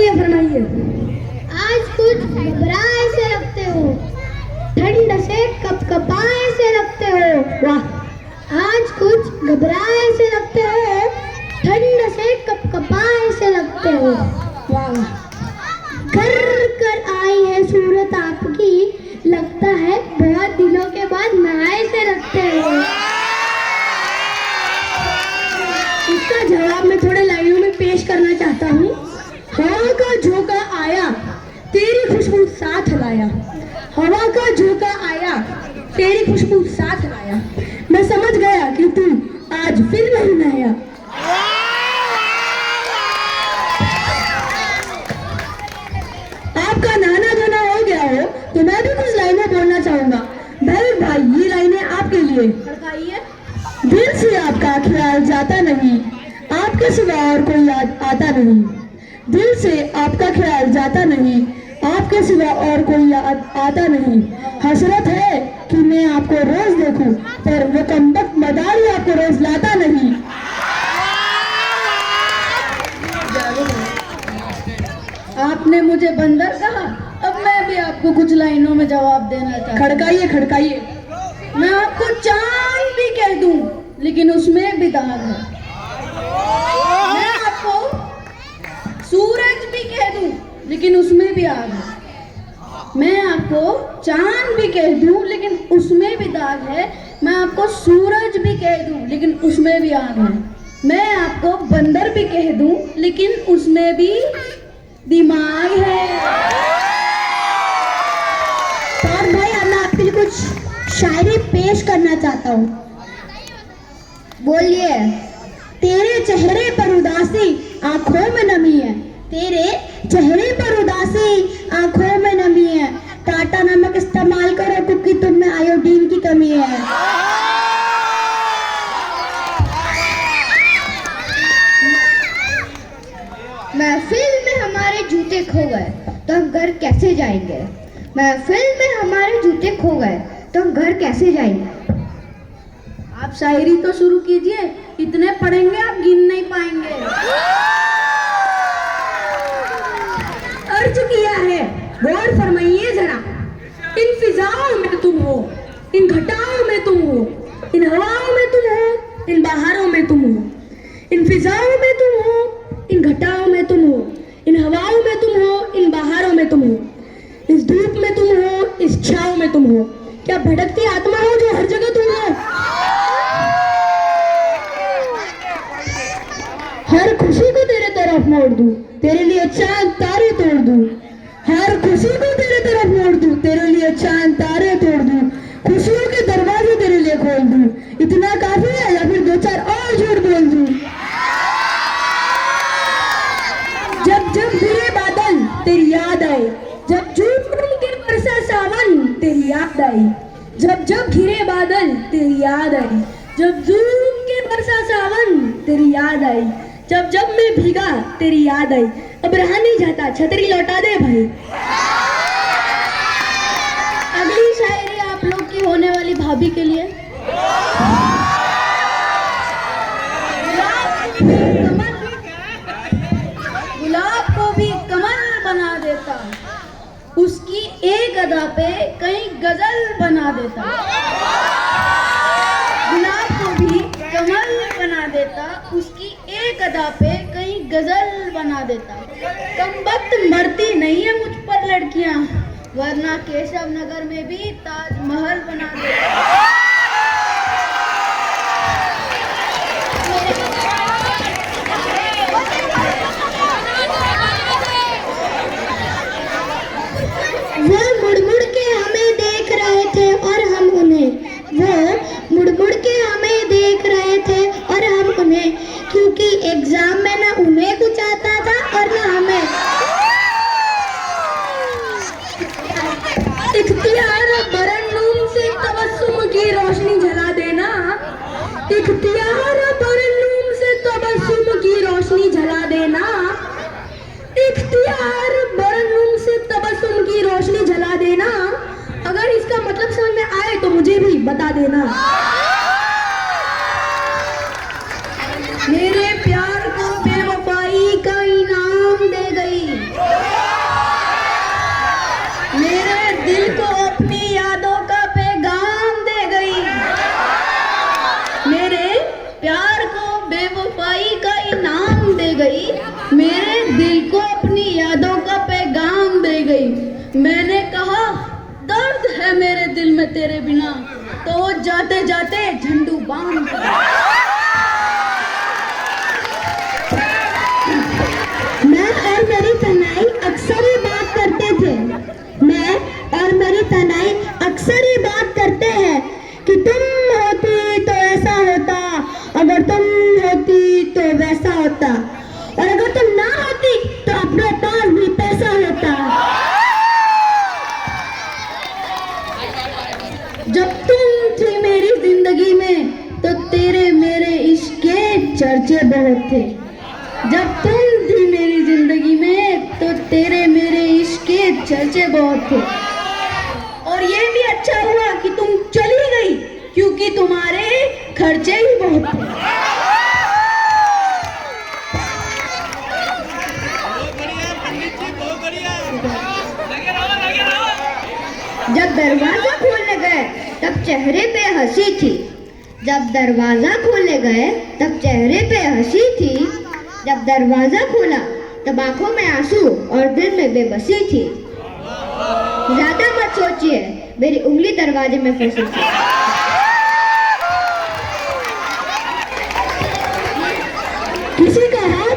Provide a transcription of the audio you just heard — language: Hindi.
फरमाइए फरमाइए। आज कुछ घबराए से लगते हो, ठंड से कपकपाए से लगते हो। वाह। आज कुछ घबराए से लगते हो, ठंड से कपकपाए से लगते हो। वाह। घर कर आई है सूरत आपकी, लगता है बहुत दिनों के बाद नहाए से लगते हो। इसका जवाब मैं थोड़े लाइनों में पेश करना चाहता हूँ। हवा का झोंका आया, तेरी खुशबू साथ लाया। हवा का झोंका आया, तेरी खुशबू साथ लाया। मैं समझ गया कि तू आज फिर नहीं नहाया। आपका नहाना धोना हो गया हो तो मैं भी कुछ लाइनें बोलना चाहूंगा। भाई ये लाइनें आपके लिए। दिल से आपका ख्याल जाता नहीं, आपके सिवा और कोई याद आता नहीं। दिल से आपका ख्याल जाता नहीं, आपके सिवा और कोई याद आता नहीं। हसरत है कि मैं आपको रोज देखूं, पर वो कमबख्त मदारी आपको रोज लाता नहीं। आपने मुझे बंदर कहा, अब मैं भी आपको कुछ लाइनों में जवाब देना चाहता हूं। खड़काइए खड़काइए। मैं आपको चांद भी कह दूं, लेकिन उसमें भी दाग है। मैं आपको सूरज भी कह दूं, लेकिन उसमें भी आग है। मैं आपको चांद भी कह दूं, लेकिन उसमें भी दाग है। मैं आपको सूरज भी कह दूं, लेकिन उसमें भी आग है। मैं आपको बंदर भी कह दूं, लेकिन उसमें भी दिमाग है। और भाई अब मैं आपके लिए कुछ शायरी पेश करना चाहता हूँ। बोलिए। तेरे चेहरे पर उदासी, आंखों में नमी है। तेरे चेहरे पर उदासी, आंखों में नमी है। टाटा नमक इस्तेमाल करो क्योंकि तुम में आयोडीन की कमी है। महफिल में हमारे जूते खो गए तो हम घर कैसे जाएंगे। महफिल में हमारे जूते खो गए तो हम घर कैसे जाएंगे। आप शायरी तो शुरू कीजिए, इतने पढ़ेंगे आप गिन नहीं पाएंगे। अर्ज किया है, गौर फरमाइए जरा। इन फिजाओं में तुम हो, इन घटाओं में तुम हो, इन हवाओं में तुम हो, इन बहारों में तुम हो। इन फिजाओं में तुम हो, इन घटाओं में तुम हो, इन हवाओं में तुम हो, इन बहारों में तुम हो। इस धूप में तुम हो, इस छाँव में तुम हो। क्या भटकती आत्मा हो जो हर जगह तुम हो। हर खुशी को तेरे तरफ मोड़ दूं, तेरे लिए चांद तारे तोड़ दूं। हर खुशी को तेरे तरफ मोड़ दूं, तेरे लिए चांद तारे तोड़ दूं। खुशियों के दरवाजे तेरे लिए खोल दूं। इतना काफी है या फिर दो चार और झूठ बोल दूं। जब जब गिरे बादल तेरी याद आए, जब झूम के बरसा सावन तेरी याद आई। जब जब घिरे बादल तेरी याद आई, जब झूम के बरसा सावन तेरी याद आई। जब जब मैं भीगा तेरी याद आई। अब रहा नहीं जाता, छतरी लौटा दे भाई। अगली शायरी आप लोग की होने वाली भाभी के लिए। गुलाब को भी कमल बना देता, उसकी एक अदा पे कहीं गजल बना देता। गुलाब को भी कमल बना देता, उसकी एक अदा पे कहीं गजल बना देता। कमबख्त मरती नहीं है मुझ पर लड़कियां, वरना केशव नगर में भी ताजमहल बना देता। वो मुड़ मुड़ के हमें देख रहे थे और हम उन्हें। वो मुड़ मुड़ के हमें देख रहे थे और हम उन्हें, क्योंकि एग्जाम में ना उन्हें कुछ आता था और ना हमें। इख्तियार बरन्नुम से तबस्सुम की रोशनी जला देना। इख्तियार बरन्नुम से तबस्सुम की रोशनी जला देना। इख्तियार बरन्नुम से तबस्सुम की रोशनी जला देना। अगर इसका मतलब समझ में आए तो मुझे भी बता देना। मेरे प्यार को बेवफाई का इनाम दे गई। मैंने कहा दर्द है मेरे दिल में तेरे बिना, तो वो जाते जाते झंडू बांध दिया। मैं और मेरी तनाई अक्सर ही बात करते थे। मैं और मेरी तनाई अक्सर ही बात करते हैं कि तुम होती तो ऐसा होता, अगर तुम होती तो वैसा होता, और अगर तुम ना होती तो अपने पास भी पैसा होता। जब तुम थी मेरी जिंदगी में तो तेरे मेरे इश्क के चर्चे बहुत थे। जब तुम थी मेरी जिंदगी में तो तेरे मेरे इश्क के चर्चे बहुत थे। और ये भी अच्छा हुआ कि तुम चली गई, क्योंकि तुम्हारे खर्चे ही बहुत थे। जब दरवाजा खोलने गए तब चेहरे पे हंसी थी। जब दरवाजा खोलने गए तब चेहरे पे हंसी थी। जब दरवाजा खोला तब आंखों में आंसू और दिल में बेबसी थी। ज्यादा मत सोचिए, मेरी उंगली दरवाजे में फंसी थी। किसी का हाथ